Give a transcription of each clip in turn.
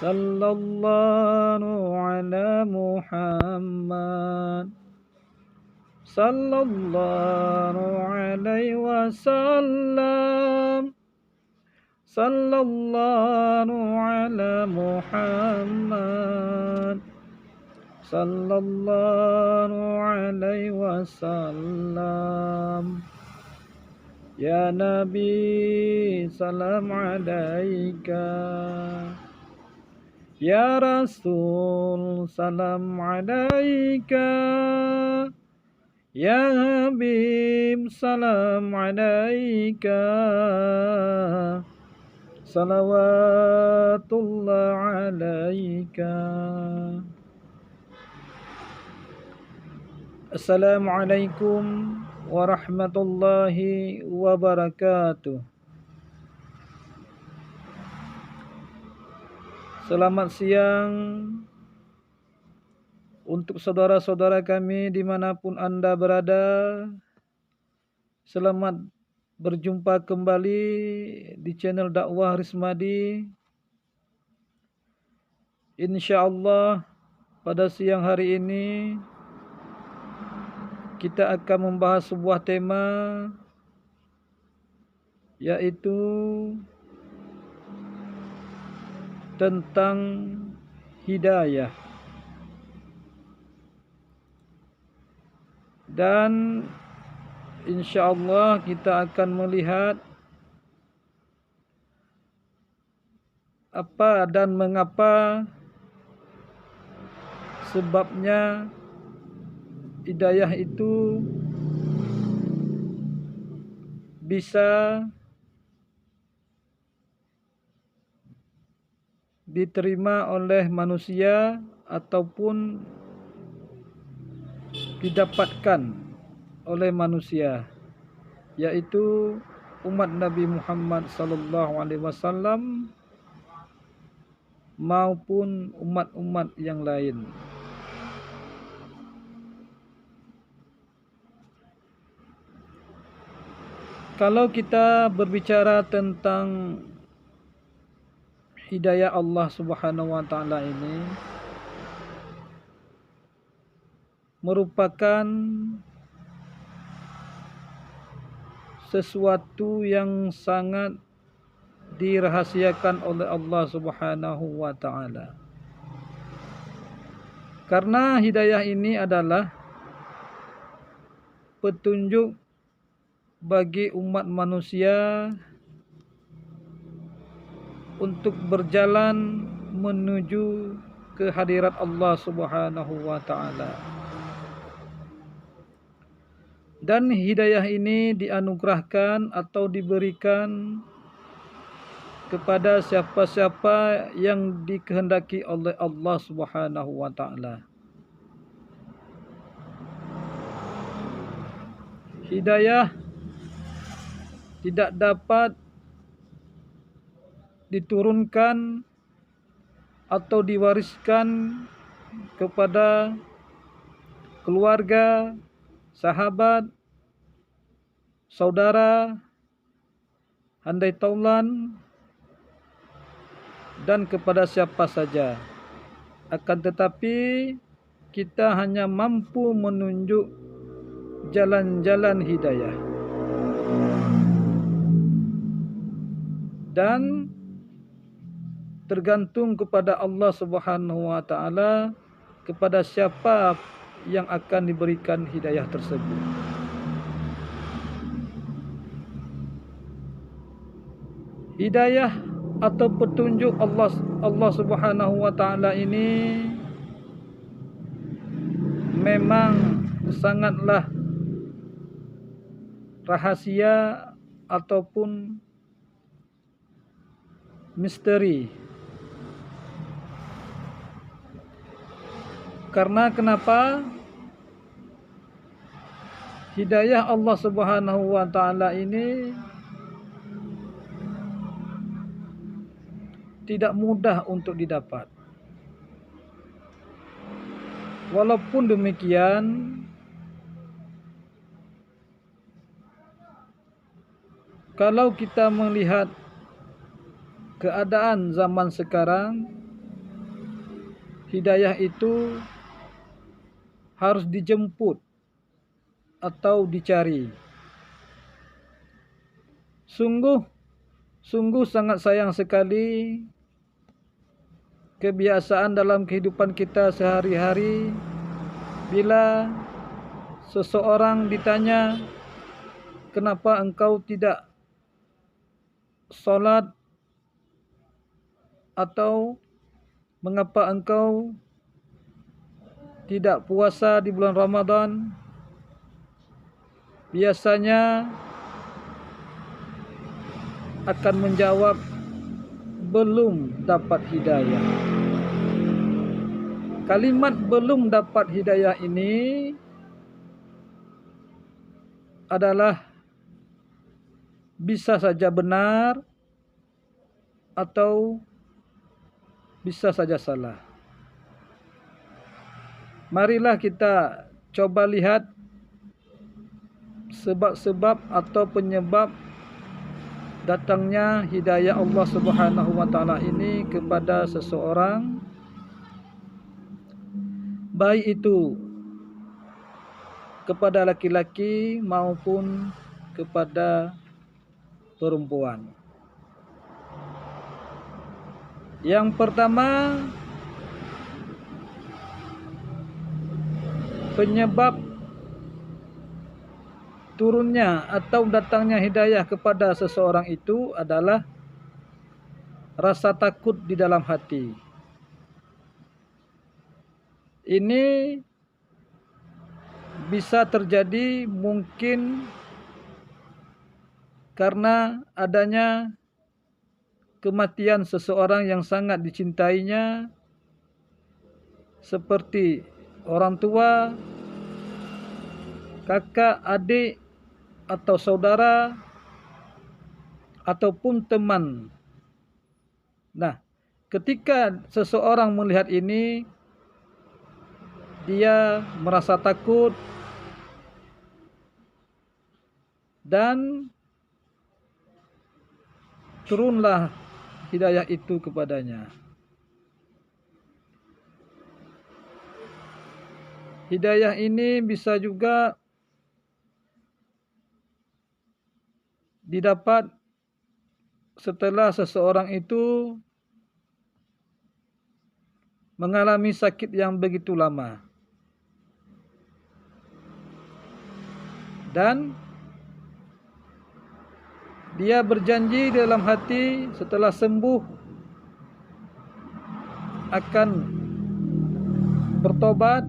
Sallallahu ala Muhammad. Sallallahu alaihi wasallam. Sallallahu ala Muhammad. Sallallahu alaihi wasallam. Ya Nabi, salam alaika. Ya Rasul, salam alaika. Ya Habib, salam alaika. Salawatullah alaika. Assalamualaikum warahmatullahi wabarakatuh. Selamat siang untuk saudara-saudara kami dimanapun Anda berada. Selamat berjumpa kembali di channel dakwah Rismadi. InsyaAllah pada siang hari ini kita akan membahas sebuah tema, yaitu tentang hidayah. Dan insyaAllah kita akan melihat apa dan mengapa sebabnya hidayah itu bisa diterima oleh manusia ataupun didapatkan oleh manusia, yaitu umat Nabi Muhammad sallallahu alaihi wasallam maupun umat-umat yang lain. Kalau kita berbicara tentang hidayah Allah Subhanahu wa taala ini merupakan sesuatu yang sangat dirahasiakan oleh Allah Subhanahu wa taala. Karena hidayah ini adalah petunjuk bagi umat manusia untuk berjalan menuju ke hadirat Allah Subhanahu wa taala. Dan hidayah ini dianugerahkan atau diberikan kepada siapa-siapa yang dikehendaki oleh Allah Subhanahu wa taala. Hidayah tidak dapat diturunkan atau diwariskan kepada keluarga, sahabat, saudara, handai taulan, dan kepada siapa saja. Akan tetapi kita hanya mampu menunjuk jalan-jalan hidayah. Dan tergantung kepada Allah Subhanahu wa taala kepada siapa yang akan diberikan hidayah tersebut. Hidayah atau petunjuk Allah Subhanahu wa taala ini memang sangatlah rahasia ataupun misteri. Karena kenapa? Hidayah Allah Subhanahu wa taala ini tidak mudah untuk didapat. Walaupun demikian, kalau kita melihat keadaan zaman sekarang, hidayah itu harus dijemput atau dicari. Sungguh sangat sayang sekali kebiasaan dalam kehidupan kita sehari-hari bila seseorang ditanya, kenapa engkau tidak solat, atau mengapa engkau tidak puasa di bulan Ramadan? Biasanya akan menjawab, belum dapat hidayah. Kalimat belum dapat hidayah ini adalah bisa saja benar atau bisa saja salah. Marilah kita coba lihat sebab-sebab atau penyebab datangnya hidayah Allah Subhanahu wa taala ini kepada seseorang, baik itu kepada laki-laki maupun kepada perempuan. Yang pertama, penyebab turunnya atau datangnya hidayah kepada seseorang itu adalah rasa takut di dalam hati. Ini bisa terjadi mungkin karena adanya kematian seseorang yang sangat dicintainya, seperti orang tua, kakak, adik, atau saudara, ataupun teman. Nah, ketika seseorang melihat ini, dia merasa takut dan turunlah hidayah itu kepadanya. Hidayah ini bisa juga didapat setelah seseorang itu mengalami sakit yang begitu lama. Dan dia berjanji dalam hati setelah sembuh akan bertobat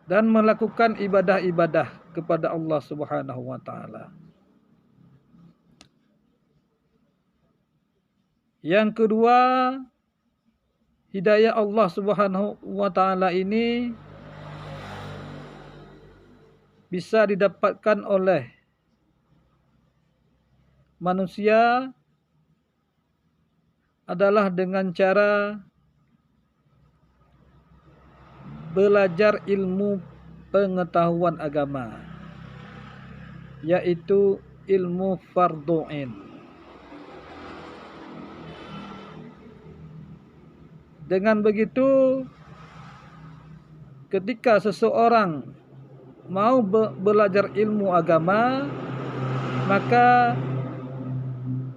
dan melakukan ibadah-ibadah kepada Allah Subhanahu wa taala. Yang kedua, hidayah Allah Subhanahu wa taala ini bisa didapatkan oleh manusia adalah dengan cara belajar ilmu pengetahuan agama, yaitu ilmu fardhu ain. Dengan begitu, ketika seseorang mau belajar ilmu agama, maka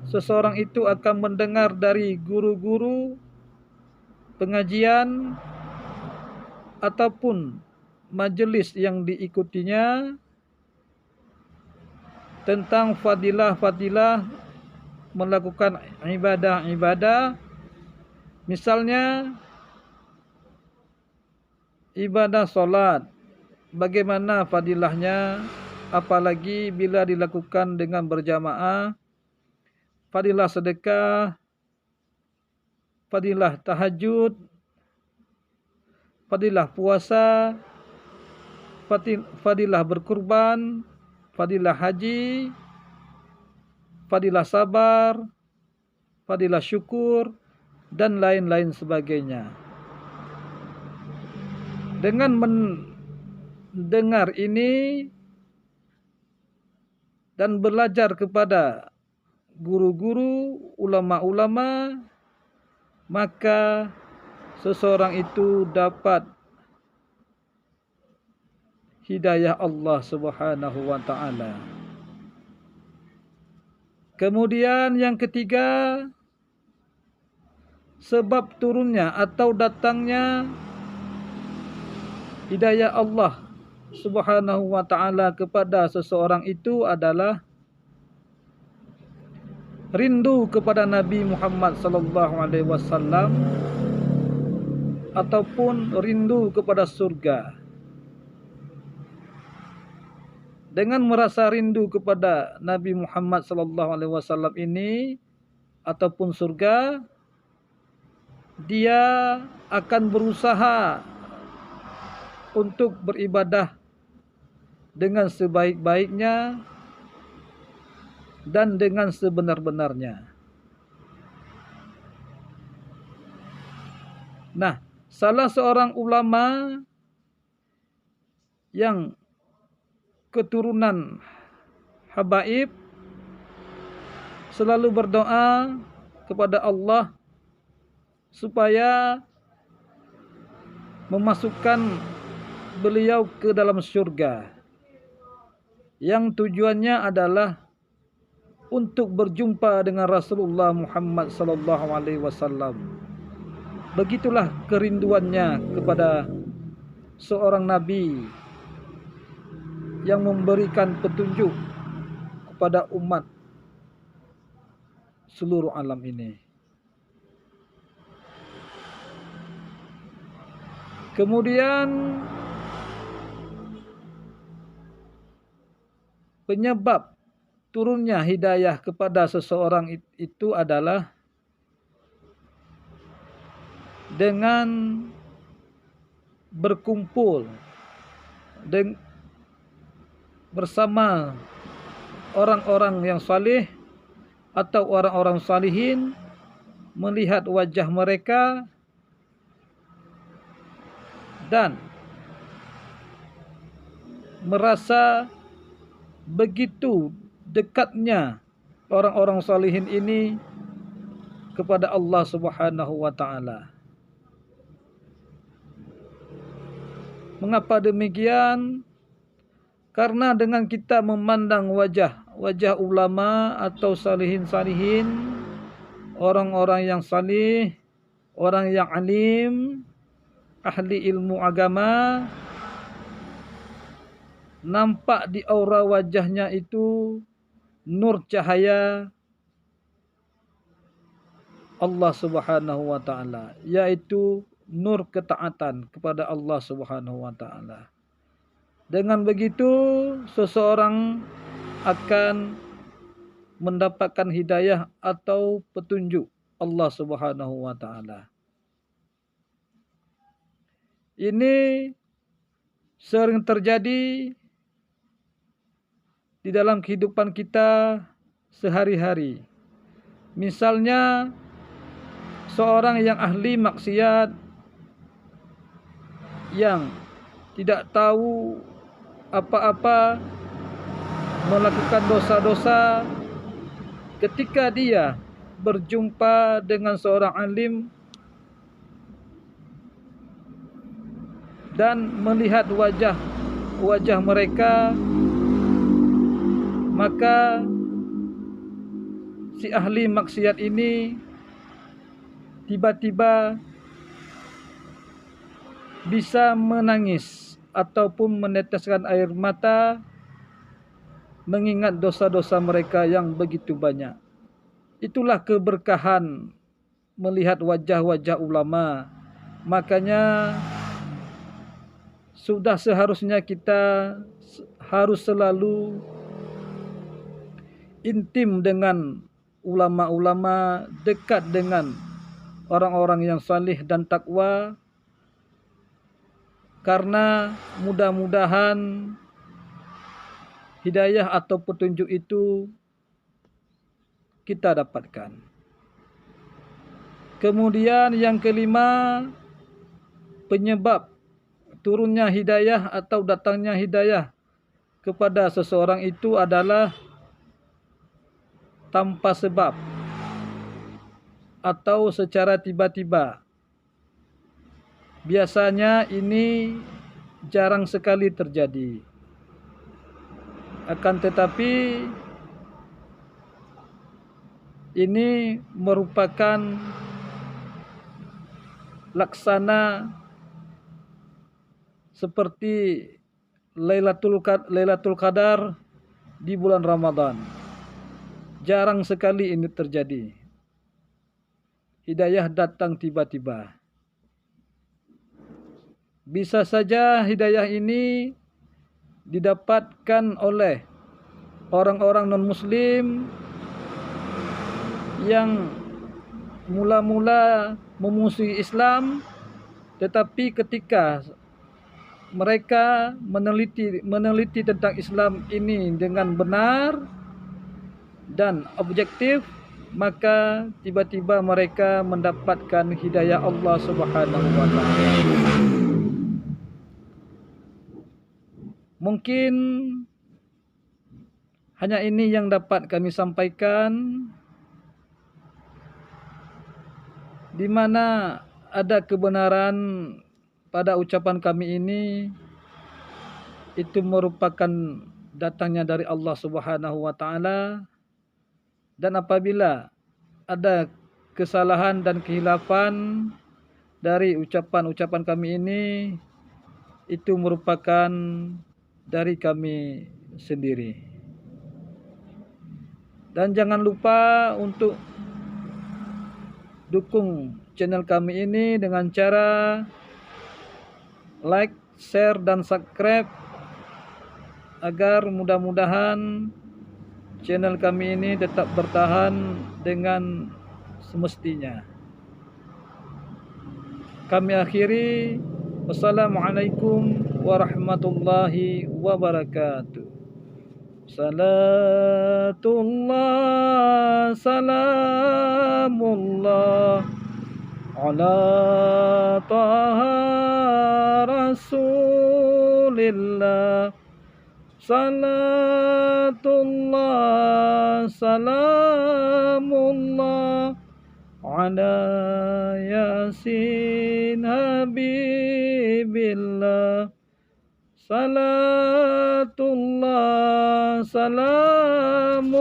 seseorang itu akan mendengar dari guru-guru pengajian ataupun majelis yang diikutinya tentang fadilah-fadilah melakukan ibadah-ibadah. Misalnya ibadah solat, bagaimana fadilahnya, apalagi bila dilakukan dengan berjamaah. Fadilah sedekah, fadilah tahajud, fadilah puasa, fadilah berkurban, fadilah haji, fadilah sabar, fadilah syukur, dan lain-lain sebagainya. Dengan mendengar ini dan belajar kepada guru-guru, ulama-ulama, maka seseorang itu dapat hidayah Allah Subhanahu wa taala. Kemudian yang ketiga, sebab turunnya atau datangnya hidayah Allah Subhanahu wa taala kepada seseorang itu adalah rindu kepada Nabi Muhammad sallallahu alaihi wasallam ataupun rindu kepada surga. Dengan merasa rindu kepada Nabi Muhammad sallallahu alaihi wasallam ini ataupun surga, dia akan berusaha untuk beribadah dengan sebaik-baiknya dan dengan sebenar-benarnya. Nah, salah seorang ulama yang keturunan habaib selalu berdoa kepada Allah supaya memasukkan beliau ke dalam syurga, yang tujuannya adalah untuk berjumpa dengan Rasulullah Muhammad sallallahu alaihi wasallam. Begitulah kerinduannya kepada seorang nabi yang memberikan petunjuk kepada umat seluruh alam ini. Kemudian penyebab turunnya hidayah kepada seseorang itu adalah dengan berkumpul bersama orang-orang yang saleh atau orang-orang salihin, melihat wajah mereka dan merasa begitu dekatnya orang-orang salihin ini kepada Allah Subhanahu wa taala. Mengapa demikian? Karena dengan kita memandang wajah ulama atau salihin-salihin, orang-orang yang salih, orang yang alim, ahli ilmu agama, nampak di aura wajahnya itu nur cahaya Allah Subhanahu wa taala, yaitu nur ketaatan kepada Allah Subhanahu wa taala. Dengan begitu seseorang akan mendapatkan hidayah atau petunjuk Allah Subhanahu wa taala. Ini sering terjadi di dalam kehidupan kita sehari-hari. Misalnya seorang yang ahli maksiat yang tidak tahu apa-apa, melakukan dosa-dosa, ketika dia berjumpa dengan seorang alim dan melihat wajah mereka, maka si ahli maksiat ini tiba-tiba bisa menangis ataupun meneteskan air mata mengingat dosa-dosa mereka yang begitu banyak. Itulah keberkahan melihat wajah-wajah ulama. Makanya sudah seharusnya kita harus selalu intim dengan ulama-ulama, dekat dengan orang-orang yang salih dan takwa, karena mudah-mudahan hidayah atau petunjuk itu kita dapatkan. Kemudian yang kelima, penyebab turunnya hidayah atau datangnya hidayah kepada seseorang itu adalah tanpa sebab. atau secara tiba-tiba. Biasanya ini jarang sekali terjadi. Akan tetapi ini merupakan laksana seperti Lailatul Qadar di bulan Ramadan. Jarang sekali ini terjadi. Hidayah datang tiba-tiba. Bisa saja hidayah ini didapatkan oleh orang-orang non-muslim yang mula-mula memusuhi Islam, tetapi ketika mereka meneliti tentang Islam ini dengan benar dan objektif, maka tiba-tiba mereka mendapatkan hidayah Allah Subhanahu wa taala. Mungkin hanya ini yang dapat kami sampaikan, di mana ada kebenaran pada ucapan kami ini, itu merupakan datangnya dari Allah Subhanahu wa taala, dan apabila ada kesalahan dan khilafan dari ucapan-ucapan kami ini, itu merupakan dari kami sendiri. Dan jangan lupa untuk dukung channel kami ini dengan cara like, share, dan subscribe, agar mudah-mudahan channel kami ini tetap bertahan dengan semestinya. Kami akhiri. Wassalamualaikum warahmatullahi wabarakatuh. Salatullah, salamullah ala taha rasulillah. Salatullah, salamullah ala yasin habibillah. Salatullah, salamullah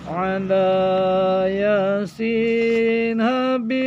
ala yasin habibillah.